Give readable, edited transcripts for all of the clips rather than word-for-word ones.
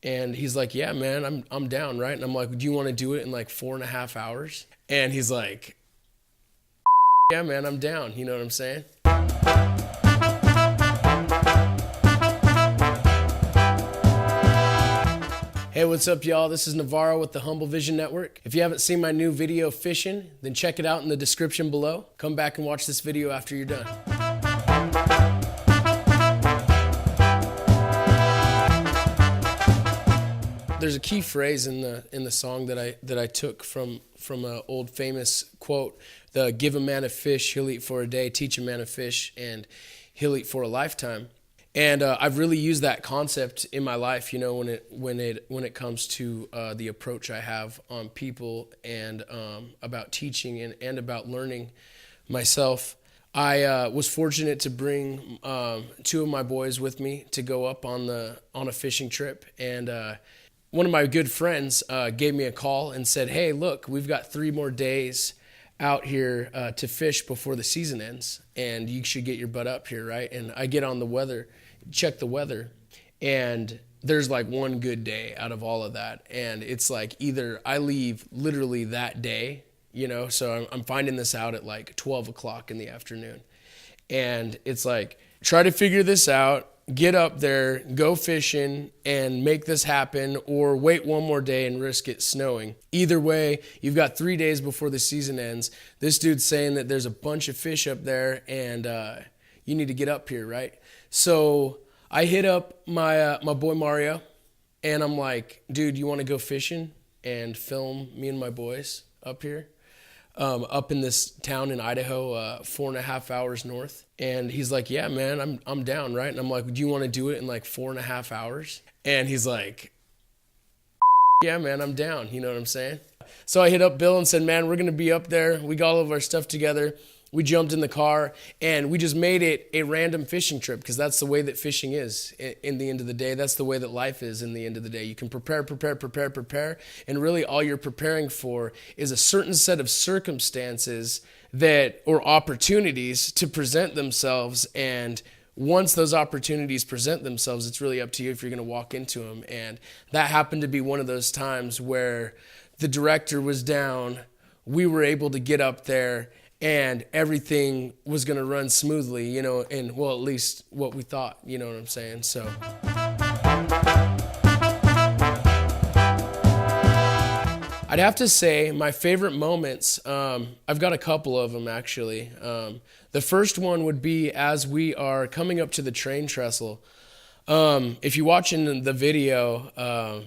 And he's like, yeah, man, I'm down, right? And I'm like, do you want to do it in like 4.5 hours? And he's like, yeah, man, I'm down. You know what I'm saying? Hey, what's up, y'all? This is Navarro with the Humble Vision Network. If you haven't seen my new video, Fishin', then check it out in the description below. Come back and watch this video after you're done. There's a key phrase in the song that I took from an old famous quote: "The give a man a fish, he'll eat for a day. Teach a man a fish, and he'll eat for a lifetime." And I've really used that concept in my life, you know, when it comes to the approach I have on people and about teaching and about learning myself. I was fortunate to bring two of my boys with me to go up on a fishing trip, and one of my good friends gave me a call and said, "Hey, look, we've got 3 more days out here to fish before the season ends, and you should get your butt up here, right?" And I get on the weather, check the weather, and there's like one good day out of all of that, and it's like either I leave literally that day, you know, so I'm finding this out at like 12 o'clock in the afternoon, and it's like, try to figure this out, get up there, go fishing, and make this happen, or wait one more day and risk it snowing. Either way, you've got 3 days before the season ends. This dude's saying that there's a bunch of fish up there, and you need to get up here, right? So I hit up my boy Mario, and I'm like, dude, you want to go fishing and film me and my boys up here? Up in this town in Idaho, 4.5 hours north. And he's like, yeah, man, I'm down, right? And I'm like, do you want to do it in like 4.5 hours? And he's like, yeah, man, I'm down. You know what I'm saying? So I hit up Bill and said, man, we're going to be up there. We got all of our stuff together. We jumped in the car, and we just made it a random fishing trip, because that's the way that fishing is in the end of the day. That's the way that life is in the end of the day. You can prepare, and really all you're preparing for is a certain set of circumstances or opportunities to present themselves, and once those opportunities present themselves, it's really up to you if you're going to walk into them. And that happened to be one of those times where the director was down, we were able to get up there, and everything was going to run smoothly, you know, and well, at least what we thought, you know what I'm saying? So I'd have to say my favorite moments, I've got a couple of them actually. The first one would be as we are coming up to the train trestle. If you're watching the video,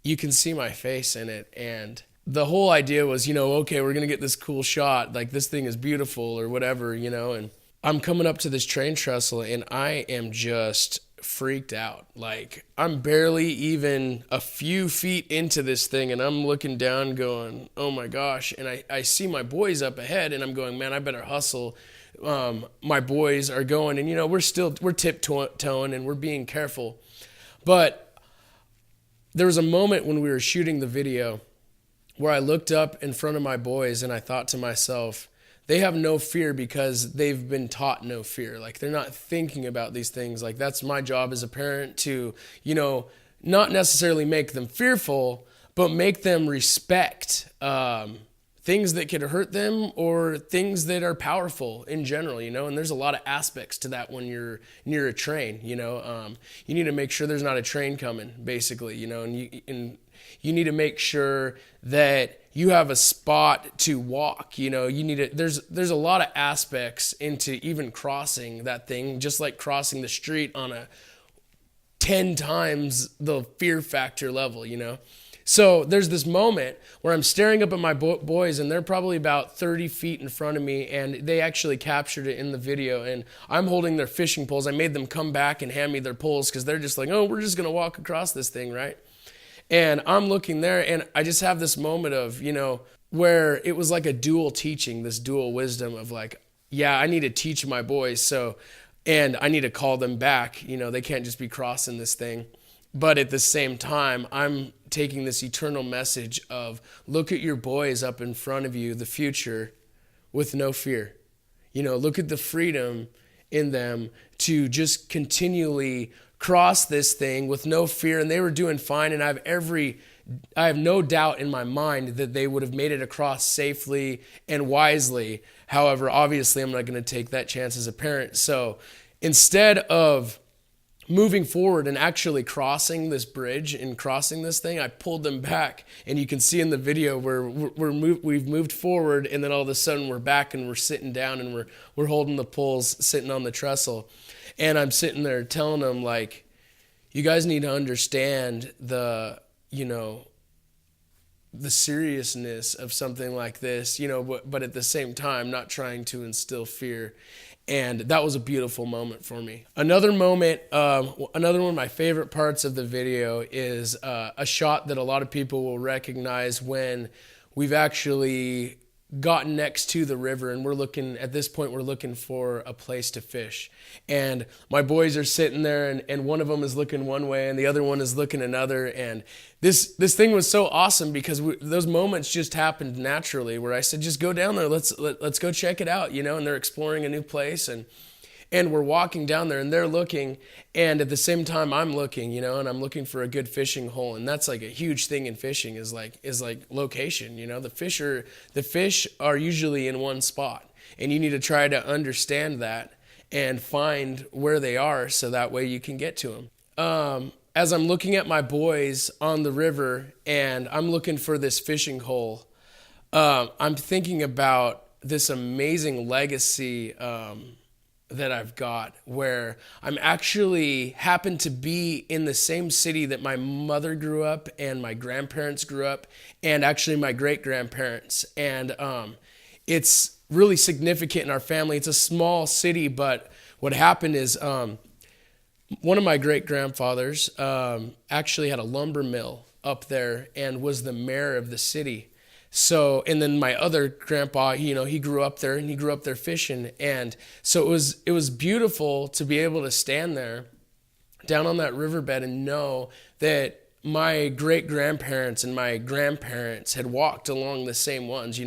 you can see my face in it, and the whole idea was, you know, okay, we're going to get this cool shot, like this thing is beautiful or whatever, you know, and I'm coming up to this train trestle, and I am just freaked out. Like, I'm barely even a few feet into this thing, and I'm looking down going, oh my gosh, and I see my boys up ahead, and I'm going, man, I better hustle. My boys are going, and, you know, we're tiptoeing, and we're being careful. But there was a moment when we were shooting the video where I looked up in front of my boys, and I thought to myself, they have no fear because they've been taught no fear. Like, they're not thinking about these things. Like, that's my job as a parent to, you know, not necessarily make them fearful, but make them respect things that could hurt them or things that are powerful in general, you know. And there's a lot of aspects to that when you're near a train, you know. You need to make sure there's not a train coming, basically, you know, and you need to make sure that you have a spot to walk, you know. You need to, there's a lot of aspects into even crossing that thing, just like crossing the street on a 10 times the fear factor level, you know. So there's this moment where I'm staring up at my boys, and they're probably about 30 feet in front of me, and they actually captured it in the video, and I'm holding their fishing poles. I made them come back and hand me their poles because they're just like, oh, we're just going to walk across this thing, right? And I'm looking there, and I just have this moment of, you know, where it was like a dual teaching, this dual wisdom of like, yeah, I need to teach my boys, so, and I need to call them back. You know, they can't just be crossing this thing. But at the same time, I'm taking this eternal message of look at your boys up in front of you, the future, with no fear. You know, look at the freedom in them to just continually cross this thing with no fear, and they were doing fine, and I have no doubt in my mind that they would have made it across safely and wisely. However, obviously, I'm not going to take that chance as a parent. So instead of moving forward and actually crossing this bridge and crossing this thing, I pulled them back. And you can see in the video where we've moved forward, and then all of a sudden we're back and we're sitting down and we're holding the poles, sitting on the trestle. And I'm sitting there telling them, like, you guys need to understand the seriousness of something like this, but at the same time, not trying to instill fear. And that was a beautiful moment for me. Another one of my favorite parts of the video is a shot that a lot of people will recognize when we've actually gotten next to the river, and we're looking for a place to fish. And my boys are sitting there, and one of them is looking one way and the other one is looking another. And this thing was so awesome because those moments just happened naturally, where I said, just go down there, let's go check it out, and they're exploring a new place, and we're walking down there, and they're looking, and at the same time I'm looking, and I'm looking for a good fishing hole. And that's like a huge thing in fishing is like location. The fish are usually in one spot, and you need to try to understand that and find where they are so that way you can get to them. As I'm looking at my boys on the river and I'm looking for this fishing hole, I'm thinking about this amazing legacy that I've got, where I'm actually happen to be in the same city that my mother grew up and my grandparents grew up, and actually my great-grandparents. And it's really significant in our family. It's a small city, but what happened is one of my great-grandfathers actually had a lumber mill up there and was the mayor of the city. So, and then my other grandpa, he grew up there, and he grew up there fishing. And so it was beautiful to be able to stand there down on that riverbed and know that my great-grandparents and my grandparents had walked along the same ones.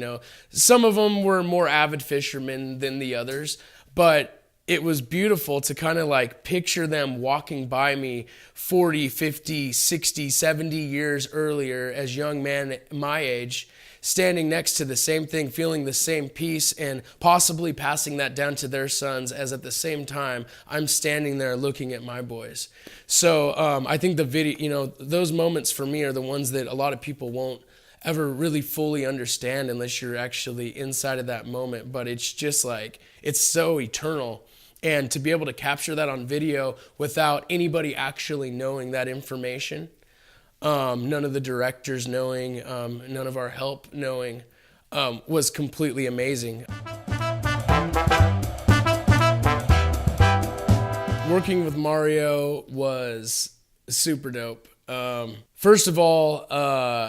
Some of them were more avid fishermen than the others, but it was beautiful to kind of like picture them walking by me 40, 50, 60, 70 years earlier as young men my age, standing next to the same thing, feeling the same peace, and possibly passing that down to their sons, as at the same time I'm standing there looking at my boys. So I think the video, those moments for me are the ones that a lot of people won't ever really fully understand unless you're actually inside of that moment. But it's just like, it's so eternal. And to be able to capture that on video without anybody actually knowing that information, none of the directors knowing, none of our help knowing, was completely amazing. Working with Mario was super dope. First of all,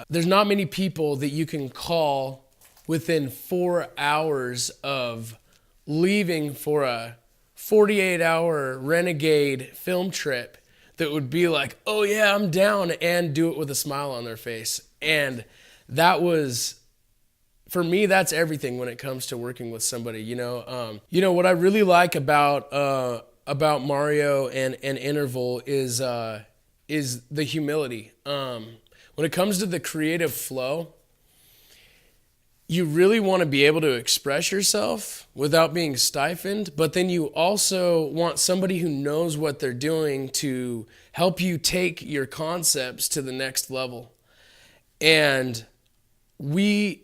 there's not many people that you can call within 4 hours of leaving for a 48-hour renegade film trip that would be like, oh yeah, I'm down, and do it with a smile on their face. And that was, for me, that's everything when it comes to working with somebody. What I really like about Mario and Interval is the humility. When it comes to the creative flow, you really want to be able to express yourself without being stifled, but then you also want somebody who knows what they're doing to help you take your concepts to the next level. And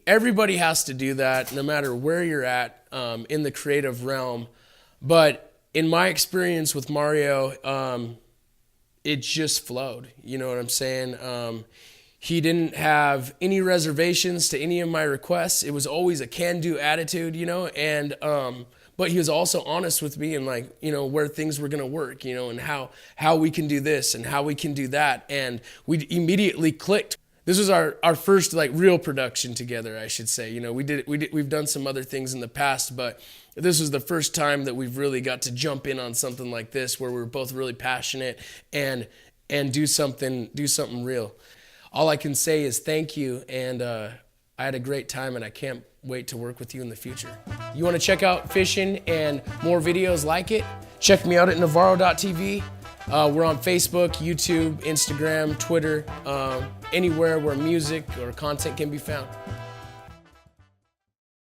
everybody has to do that no matter where you're at in the creative realm. But in my experience with Mario, it just flowed. You know what I'm saying? He didn't have any reservations to any of my requests. It was always a can-do attitude, and but he was also honest with me and where things were going to work, and how we can do this and how we can do that. And we immediately clicked. This was our first real production together, I should say. We've done some other things in the past, but this was the first time that we've really got to jump in on something like this, where we're both really passionate and do something real. All I can say is thank you, and I had a great time, and I can't wait to work with you in the future. You want to check out Fishin' and more videos like it? Check me out at Navarro.tv. We're on Facebook, YouTube, Instagram, Twitter, anywhere where music or content can be found.